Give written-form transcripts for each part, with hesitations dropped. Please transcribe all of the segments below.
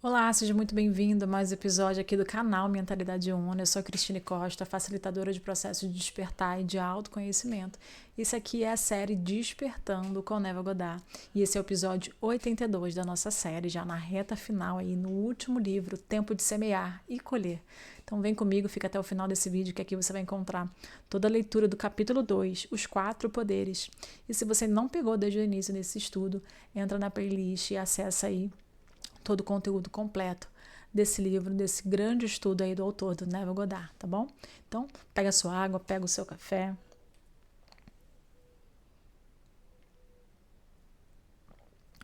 Olá, seja muito bem-vindo a mais um episódio aqui do canal Mentalidade Una. Eu sou a Cristine Costa, facilitadora de processos de despertar e de autoconhecimento. Isso aqui é a série Despertando com Neva Goddard. E esse é o episódio 82 da nossa série, já na reta final aí, no último livro, Tempo de Semear e Colher. Então vem comigo, fica até o final desse vídeo que aqui você vai encontrar toda a leitura do capítulo 2, Os Quatro Poderes. E se você não pegou desde o início desse estudo, entra na playlist e acessa aí todo o conteúdo completo desse livro, desse grande estudo aí do autor, do Neville Goddard, tá bom? Então, pega a sua água, pega o seu café.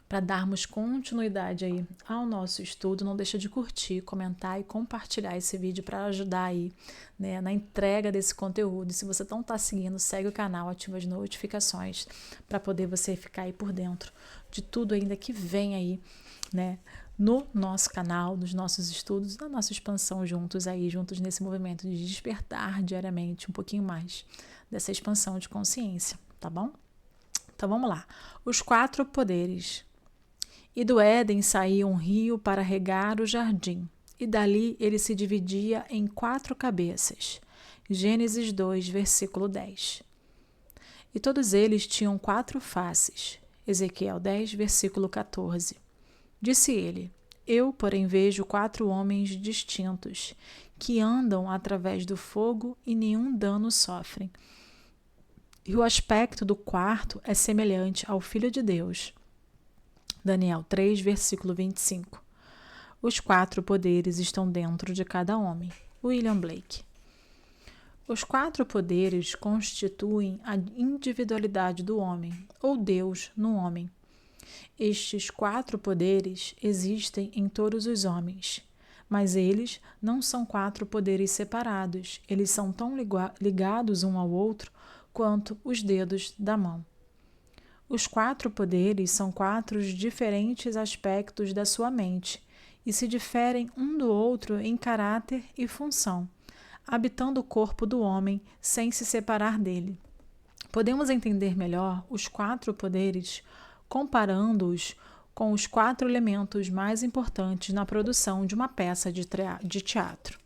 Para darmos continuidade aí ao nosso estudo, não deixa de curtir, comentar e compartilhar esse vídeo para ajudar aí, né, na entrega desse conteúdo. E se você não está seguindo, segue o canal, ativa as notificações para poder você ficar aí por dentro de tudo ainda que vem aí, né, no nosso canal, nos nossos estudos, na nossa expansão juntos aí, juntos nesse movimento de despertar diariamente um pouquinho mais dessa expansão de consciência, tá bom? Então vamos lá. Os quatro poderes. E do Éden saía um rio para regar o jardim, e dali ele se dividia em quatro cabeças. Gênesis 2, versículo 10. E todos eles tinham quatro faces. Ezequiel 10, versículo 14. Disse ele: Eu, porém, vejo quatro homens distintos, que andam através do fogo e nenhum dano sofrem. E o aspecto do quarto é semelhante ao Filho de Deus. Daniel 3, versículo 25. Os quatro poderes estão dentro de cada homem. William Blake. Os quatro poderes constituem a individualidade do homem, ou Deus no homem. Estes quatro poderes existem em todos os homens, mas eles não são quatro poderes separados, eles são tão ligados um ao outro quanto os dedos da mão. Os quatro poderes são quatro diferentes aspectos da sua mente e se diferem um do outro em caráter e função, habitando o corpo do homem sem se separar dele. Podemos entender melhor os quatro poderes comparando-os com os quatro elementos mais importantes na produção de uma peça de teatro.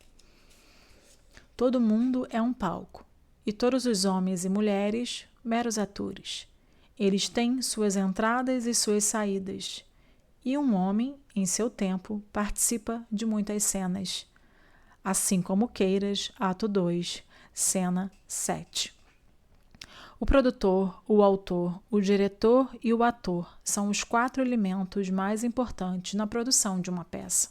Todo mundo é um palco, e todos os homens e mulheres, meros atores. Eles têm suas entradas e suas saídas, e um homem, em seu tempo, participa de muitas cenas. Assim como Queiras, ato 2, cena 7. O produtor, o autor, o diretor e o ator são os quatro elementos mais importantes na produção de uma peça.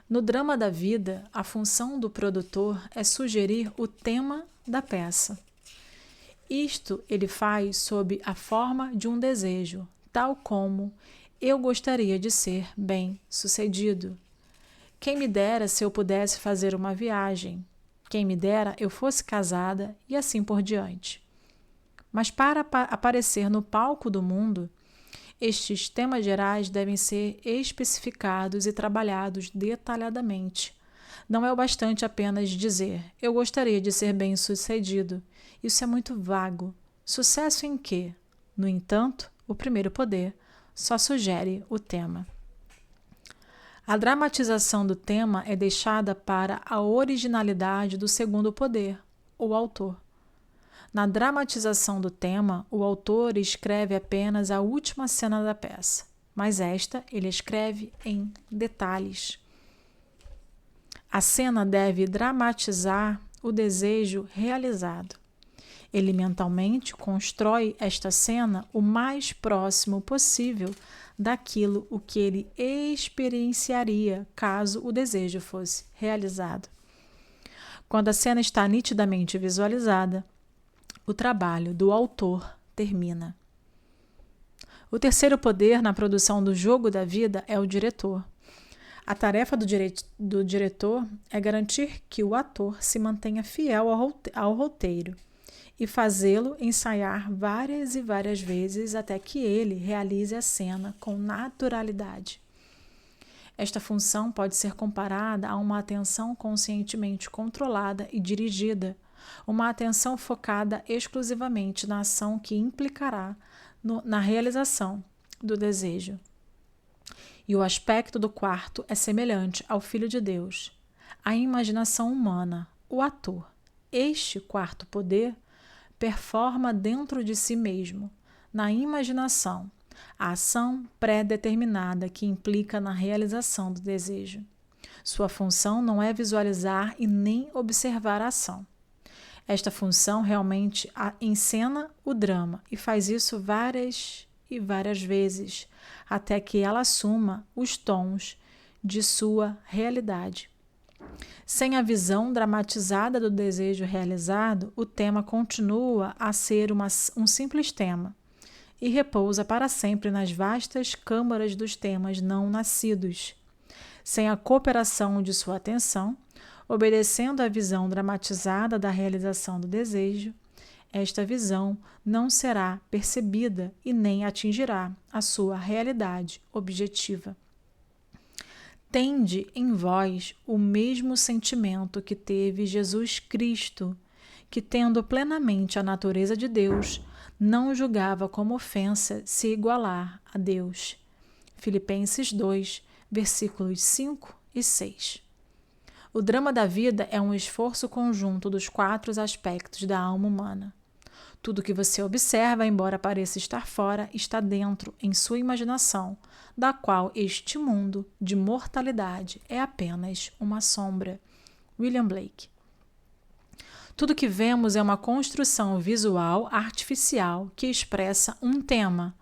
No drama da vida, a função do produtor é sugerir o tema da peça. Isto ele faz sob a forma de um desejo, tal como eu gostaria de ser bem-sucedido. Quem me dera se eu pudesse fazer uma viagem. Quem me dera eu fosse casada e assim por diante. Mas para aparecer no palco do mundo, estes temas gerais devem ser especificados e trabalhados detalhadamente. Não é o bastante apenas dizer, eu gostaria de ser bem-sucedido. Isso é muito vago. Sucesso em quê? No entanto, o primeiro poder só sugere o tema. A dramatização do tema é deixada para a originalidade do segundo poder, o autor. Na dramatização do tema, o autor escreve apenas a última cena da peça, mas esta ele escreve em detalhes. A cena deve dramatizar o desejo realizado. Ele mentalmente constrói esta cena o mais próximo possível daquilo o que ele experienciaria caso o desejo fosse realizado. Quando a cena está nitidamente visualizada, o trabalho do autor termina. O terceiro poder na produção do jogo da vida é o diretor. A tarefa do diretor é garantir que o ator se mantenha fiel ao roteiro e fazê-lo ensaiar várias e várias vezes até que ele realize a cena com naturalidade. Esta função pode ser comparada a uma atenção conscientemente controlada e dirigida, uma atenção focada exclusivamente na ação que implicará na realização do desejo. E o aspecto do quarto é semelhante ao Filho de Deus. A imaginação humana, o ator, este quarto poder, performa dentro de si mesmo, na imaginação, a ação pré-determinada que implica na realização do desejo. Sua função não é visualizar e nem observar a ação. Esta função realmente encena o drama e faz isso várias e várias vezes, até que ela assuma os tons de sua realidade. Sem a visão dramatizada do desejo realizado, o tema continua a ser um simples tema e repousa para sempre nas vastas câmaras dos temas não nascidos. Sem a cooperação de sua atenção, obedecendo à visão dramatizada da realização do desejo, esta visão não será percebida e nem atingirá a sua realidade objetiva. Tende em vós o mesmo sentimento que teve Jesus Cristo, que, tendo plenamente a natureza de Deus, não julgava como ofensa se igualar a Deus. Filipenses 2, versículos 5 e 6. O drama da vida é um esforço conjunto dos 4 aspectos da alma humana. Tudo que você observa, embora pareça estar fora, está dentro, em sua imaginação, da qual este mundo de mortalidade é apenas uma sombra. William Blake. Tudo que vemos é uma construção visual artificial que expressa um tema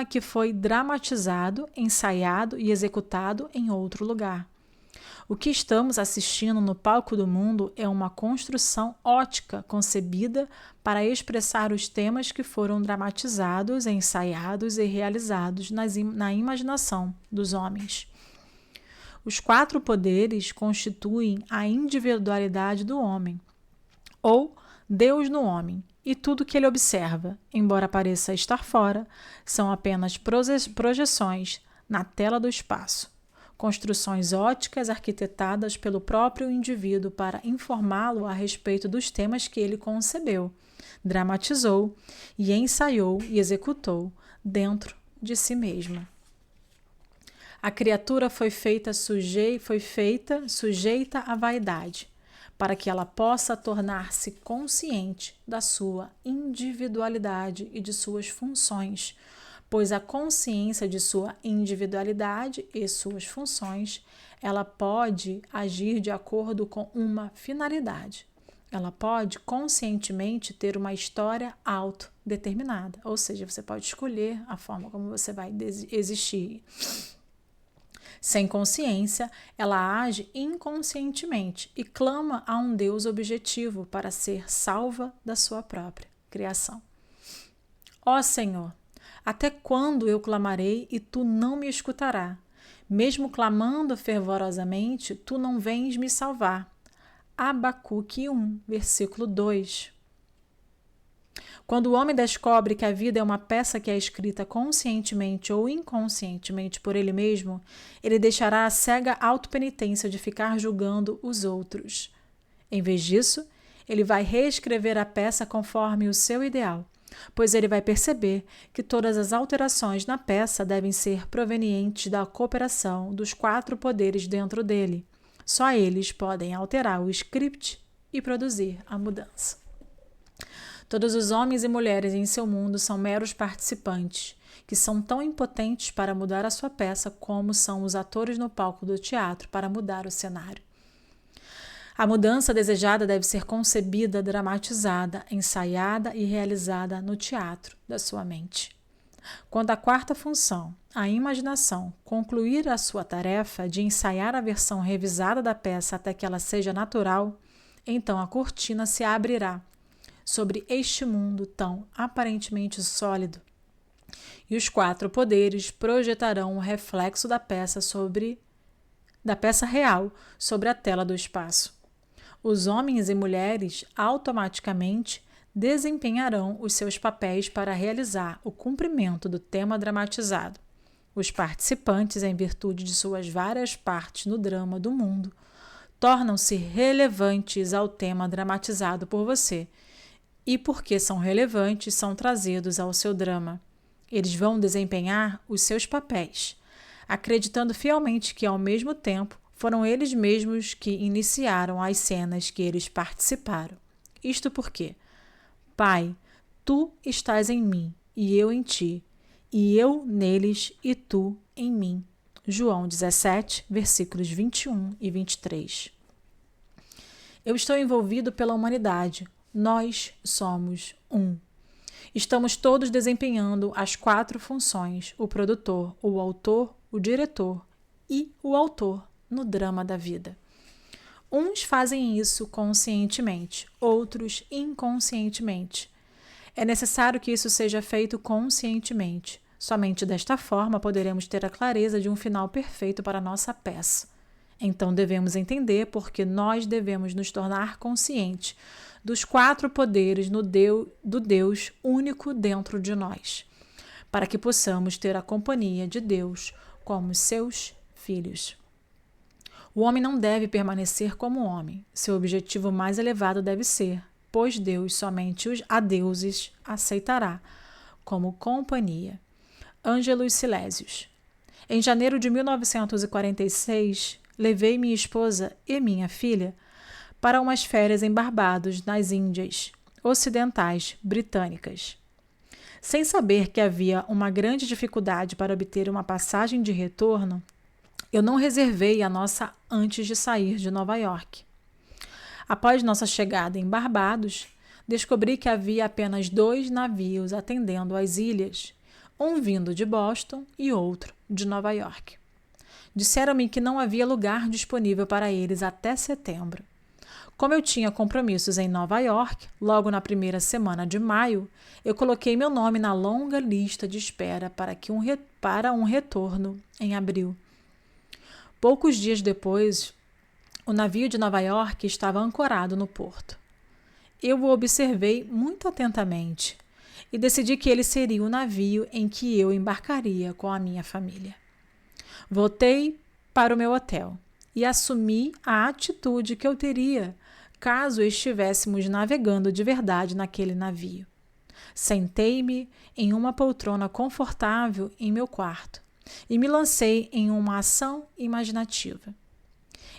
que foi dramatizado, ensaiado e executado em outro lugar. O que estamos assistindo no palco do mundo é uma construção ótica concebida para expressar os temas que foram dramatizados, ensaiados e realizados na imaginação dos homens. Os 4 poderes constituem a individualidade do homem, ou Deus no homem, e tudo que ele observa, embora pareça estar fora, são apenas projeções na tela do espaço. Construções óticas arquitetadas pelo próprio indivíduo para informá-lo a respeito dos temas que ele concebeu, dramatizou e ensaiou e executou dentro de si mesmo. A criatura foi feita sujeita à vaidade, para que ela possa tornar-se consciente da sua individualidade e de suas funções, pois a consciência de sua individualidade e suas funções, ela pode agir de acordo com uma finalidade. Ela pode conscientemente ter uma história autodeterminada, ou seja, você pode escolher a forma como você vai existir. Sem consciência, ela age inconscientemente e clama a um Deus objetivo para ser salva da sua própria criação. Ó Senhor, até quando eu clamarei e tu não me escutarás? Mesmo clamando fervorosamente, tu não vens me salvar. Abacuque 1, versículo 2. Quando o homem descobre que a vida é uma peça que é escrita conscientemente ou inconscientemente por ele mesmo, ele deixará a cega autopenitência de ficar julgando os outros. Em vez disso, ele vai reescrever a peça conforme o seu ideal, pois ele vai perceber que todas as alterações na peça devem ser provenientes da cooperação dos 4 poderes dentro dele. Só eles podem alterar o script e produzir a mudança. Todos os homens e mulheres em seu mundo são meros participantes, que são tão impotentes para mudar a sua peça como são os atores no palco do teatro para mudar o cenário. A mudança desejada deve ser concebida, dramatizada, ensaiada e realizada no teatro da sua mente. Quando a 4ª função, a imaginação, concluir a sua tarefa de ensaiar a versão revisada da peça até que ela seja natural, então a cortina se abrirá sobre este mundo tão aparentemente sólido, e os 4 poderes projetarão o reflexo da peça real sobre a tela do espaço. Os homens e mulheres automaticamente desempenharão os seus papéis para realizar o cumprimento do tema dramatizado. Os participantes, em virtude de suas várias partes no drama do mundo, tornam-se relevantes ao tema dramatizado por você, e porque são relevantes, são trazidos ao seu drama. Eles vão desempenhar os seus papéis. acreditando fielmente que, ao mesmo tempo, foram eles mesmos que iniciaram as cenas que eles participaram. Isto porque, Pai, tu estás em mim e eu em ti, e eu neles e tu em mim. João 17, versículos 21 e 23. Eu estou envolvido pela humanidade. Nós somos um. Estamos todos desempenhando as 4 funções: o produtor, o autor, o diretor e o autor no drama da vida. Uns fazem isso conscientemente, outros inconscientemente. É necessário que isso seja feito conscientemente. Somente desta forma poderemos ter a clareza de um final perfeito para a nossa peça. Então devemos entender por que nós devemos nos tornar conscientes dos 4 poderes do Deus único dentro de nós, para que possamos ter a companhia de Deus como seus filhos. O homem não deve permanecer como homem. Seu objetivo mais elevado deve ser, pois Deus somente os adeuses aceitará como companhia. Ângelus Silésios. Em janeiro de 1946, levei minha esposa e minha filha para umas férias em Barbados, nas Índias Ocidentais Britânicas. Sem saber que havia uma grande dificuldade para obter uma passagem de retorno, eu não reservei a nossa antes de sair de Nova York. Após nossa chegada em Barbados, descobri que havia apenas 2 navios atendendo às ilhas, um vindo de Boston e outro de Nova York. Disseram-me que não havia lugar disponível para eles até setembro. Como eu tinha compromissos em Nova York, logo na primeira semana de maio, eu coloquei meu nome na longa lista de espera para um retorno em abril. Poucos dias depois, o navio de Nova York estava ancorado no porto. Eu o observei muito atentamente e decidi que ele seria o navio em que eu embarcaria com a minha família. Voltei para o meu hotel e assumi a atitude que eu teria caso estivéssemos navegando de verdade naquele navio. Sentei-me em uma poltrona confortável em meu quarto e me lancei em uma ação imaginativa.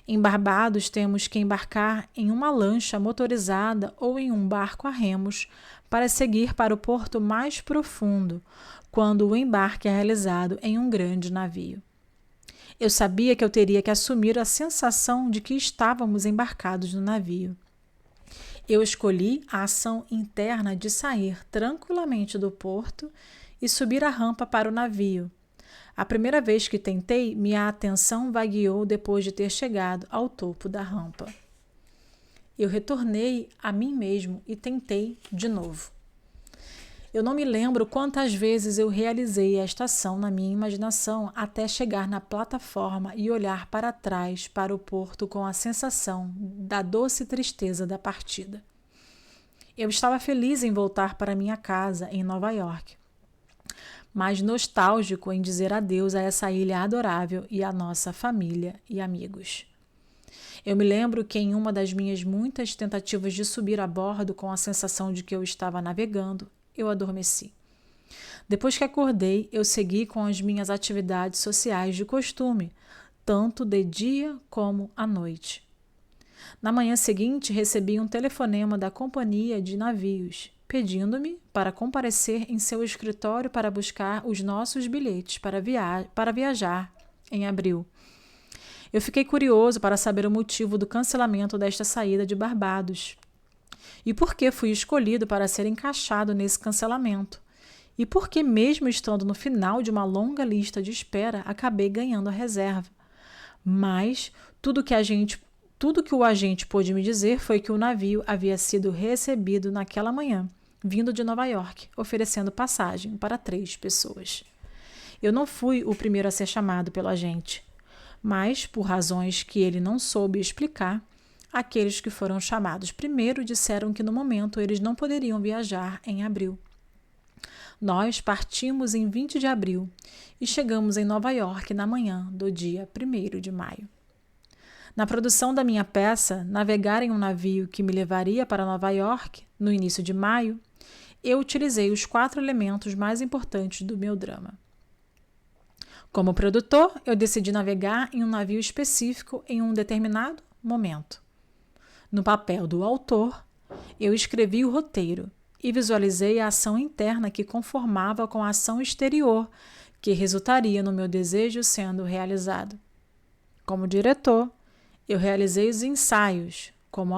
Em Barbados, temos que embarcar em uma lancha motorizada ou em um barco a remos para seguir para o porto mais profundo, quando o embarque é realizado em um grande navio. Eu sabia que eu teria que assumir a sensação de que estávamos embarcados no navio. Eu escolhi a ação interna de sair tranquilamente do porto e subir a rampa para o navio. A primeira vez que tentei, minha atenção vagueou depois de ter chegado ao topo da rampa. Eu retornei a mim mesmo e tentei de novo. Eu não me lembro quantas vezes eu realizei esta ação na minha imaginação até chegar na plataforma e olhar para trás para o porto com a sensação da doce tristeza da partida. Eu estava feliz em voltar para minha casa em Nova York, mas nostálgico em dizer adeus a essa ilha adorável e à nossa família e amigos. Eu me lembro que em uma das minhas muitas tentativas de subir a bordo com a sensação de que eu estava navegando, eu adormeci. Depois que acordei, eu segui com as minhas atividades sociais de costume, tanto de dia como à noite. Na manhã seguinte, recebi um telefonema da companhia de navios, pedindo-me para comparecer em seu escritório para buscar os nossos bilhetes para viajar em abril. Eu fiquei curioso para saber o motivo do cancelamento desta saída de Barbados. E por que fui escolhido para ser encaixado nesse cancelamento? E por que, mesmo estando no final de uma longa lista de espera, acabei ganhando a reserva? Mas tudo que o agente pôde me dizer foi que o navio havia sido recebido naquela manhã, vindo de Nova York, oferecendo passagem para 3 pessoas. Eu não fui o primeiro a ser chamado pelo agente, mas, por razões que ele não soube explicar, aqueles que foram chamados primeiro disseram que no momento eles não poderiam viajar em abril. Nós partimos em 20 de abril e chegamos em Nova York na manhã do dia 1º de maio. Na produção da minha peça, Navegar em um Navio que me levaria para Nova York, no início de maio, eu utilizei os 4 elementos mais importantes do meu drama. Como produtor, eu decidi navegar em um navio específico em um determinado momento. No papel do autor, eu escrevi o roteiro e visualizei a ação interna que conformava com a ação exterior, que resultaria no meu desejo sendo realizado. Como diretor, eu realizei os ensaios. Como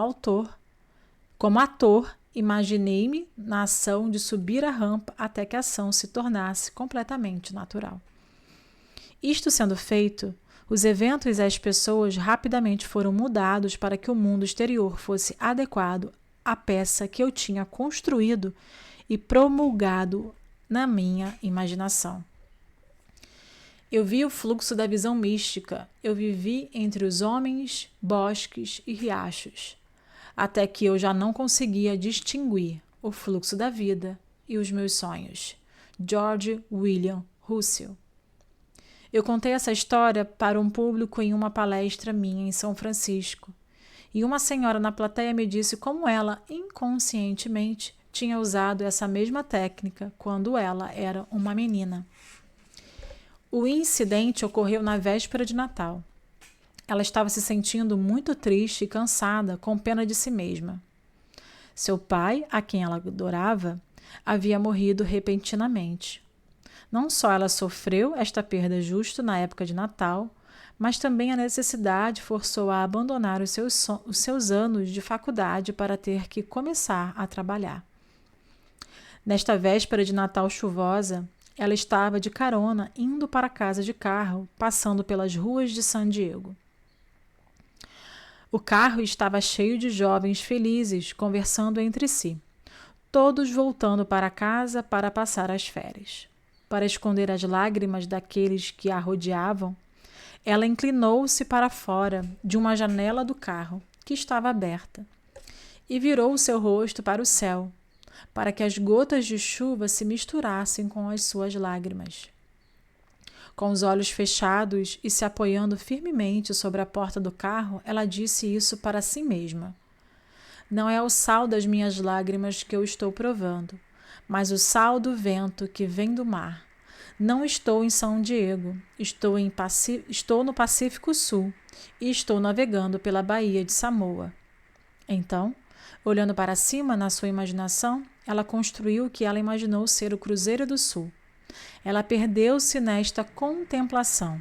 ator, imaginei-me na ação de subir a rampa até que a ação se tornasse completamente natural. Isto sendo feito, os eventos e as pessoas rapidamente foram mudados para que o mundo exterior fosse adequado à peça que eu tinha construído e promulgado na minha imaginação. Eu vi o fluxo da visão mística, eu vivi entre os homens, bosques e riachos, até que eu já não conseguia distinguir o fluxo da vida e os meus sonhos. George William Russell. Eu contei essa história para um público em uma palestra minha em São Francisco, e uma senhora na plateia me disse como ela, inconscientemente, tinha usado essa mesma técnica quando ela era uma menina. O incidente ocorreu na véspera de Natal. Ela estava se sentindo muito triste e cansada, com pena de si mesma. Seu pai, a quem ela adorava, havia morrido repentinamente. Não só ela sofreu esta perda justo na época de Natal, mas também a necessidade forçou-a a abandonar os seus anos de faculdade para ter que começar a trabalhar. Nesta véspera de Natal chuvosa, ela estava de carona indo para casa de carro, passando pelas ruas de San Diego. O carro estava cheio de jovens felizes, conversando entre si, todos voltando para casa para passar as férias. Para esconder as lágrimas daqueles que a rodeavam, ela inclinou-se para fora de uma janela do carro, que estava aberta, e virou o seu rosto para o céu, para que as gotas de chuva se misturassem com as suas lágrimas. Com os olhos fechados e se apoiando firmemente sobre a porta do carro, ela disse isso para si mesma. Não é o sal das minhas lágrimas que eu estou provando, mas o sal do vento que vem do mar. Não estou em São Diego, estou no Pacífico Sul e estou navegando pela Baía de Samoa. Então, olhando para cima na sua imaginação, ela construiu o que ela imaginou ser o Cruzeiro do Sul. Ela perdeu-se nesta contemplação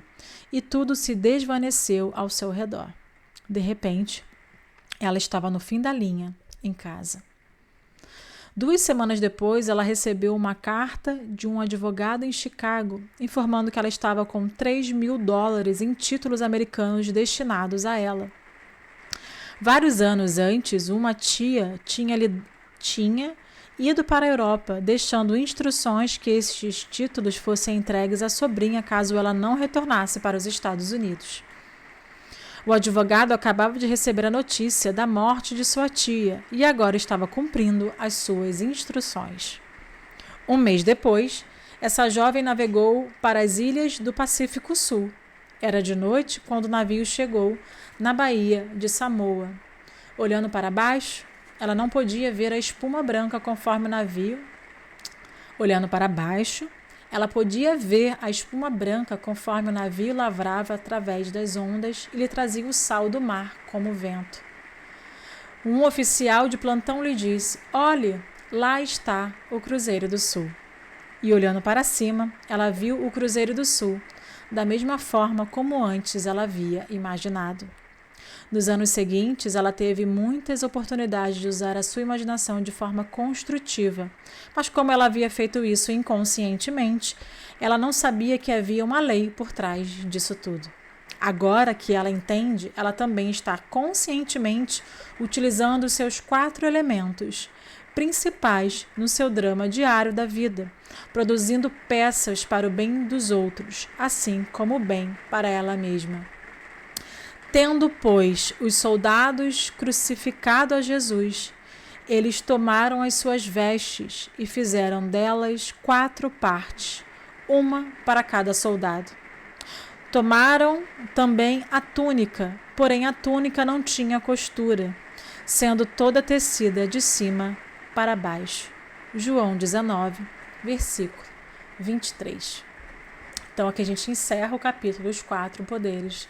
e tudo se desvaneceu ao seu redor. De repente, ela estava no fim da linha, em casa. 2 semanas depois, ela recebeu uma carta de um advogado em Chicago, informando que ela estava com $3.000 em títulos americanos destinados a ela. Vários anos antes, uma tia tinha ido para a Europa, deixando instruções que estes títulos fossem entregues à sobrinha caso ela não retornasse para os Estados Unidos. O advogado acabava de receber a notícia da morte de sua tia e agora estava cumprindo as suas instruções. 1 mês depois, essa jovem navegou para as ilhas do Pacífico Sul. Era de noite quando o navio chegou na Baía de Samoa. Olhando para baixo, ela não podia ver a espuma branca conforme o navio. Olhando para baixo, ela podia ver a espuma branca conforme o navio lavrava através das ondas e lhe trazia o sal do mar como vento. Um oficial de plantão lhe disse: "Olhe, lá está o Cruzeiro do Sul." E olhando para cima, ela viu o Cruzeiro do Sul, da mesma forma como antes ela havia imaginado. Nos anos seguintes, ela teve muitas oportunidades de usar a sua imaginação de forma construtiva, mas como ela havia feito isso inconscientemente, ela não sabia que havia uma lei por trás disso tudo. Agora que ela entende, ela também está conscientemente utilizando os seus 4 elementos principais no seu drama diário da vida, produzindo peças para o bem dos outros, assim como o bem para ela mesma. Tendo, pois, os soldados crucificado a Jesus, eles tomaram as suas vestes e fizeram delas 4 partes, uma para cada soldado. Tomaram também a túnica, porém a túnica não tinha costura, sendo toda tecida de cima para baixo. João 19, versículo 23. Então aqui a gente encerra o capítulo Os Quatro Poderes,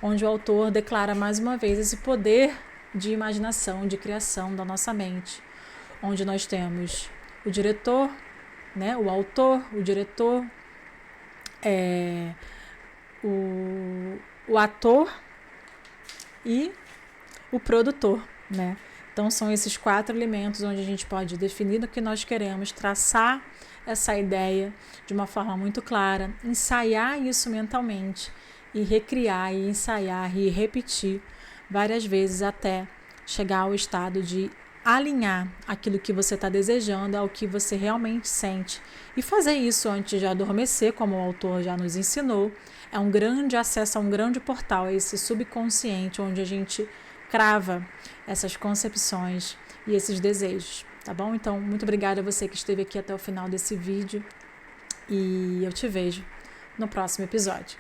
onde o autor declara mais uma vez esse poder de imaginação, de criação da nossa mente, onde nós temos o diretor, né, o autor, o diretor, o ator e o produtor, né? Então são esses 4 elementos onde a gente pode definir o que nós queremos, traçar essa ideia de uma forma muito clara, ensaiar isso mentalmente e recriar e ensaiar e repetir várias vezes até chegar ao estado de alinhar aquilo que você está desejando ao que você realmente sente. E fazer isso antes de adormecer, como o autor já nos ensinou, é um grande acesso a um grande portal, a esse subconsciente, onde a gente crava essas concepções e esses desejos, tá bom? Então, muito obrigada a você que esteve aqui até o final desse vídeo e eu te vejo no próximo episódio.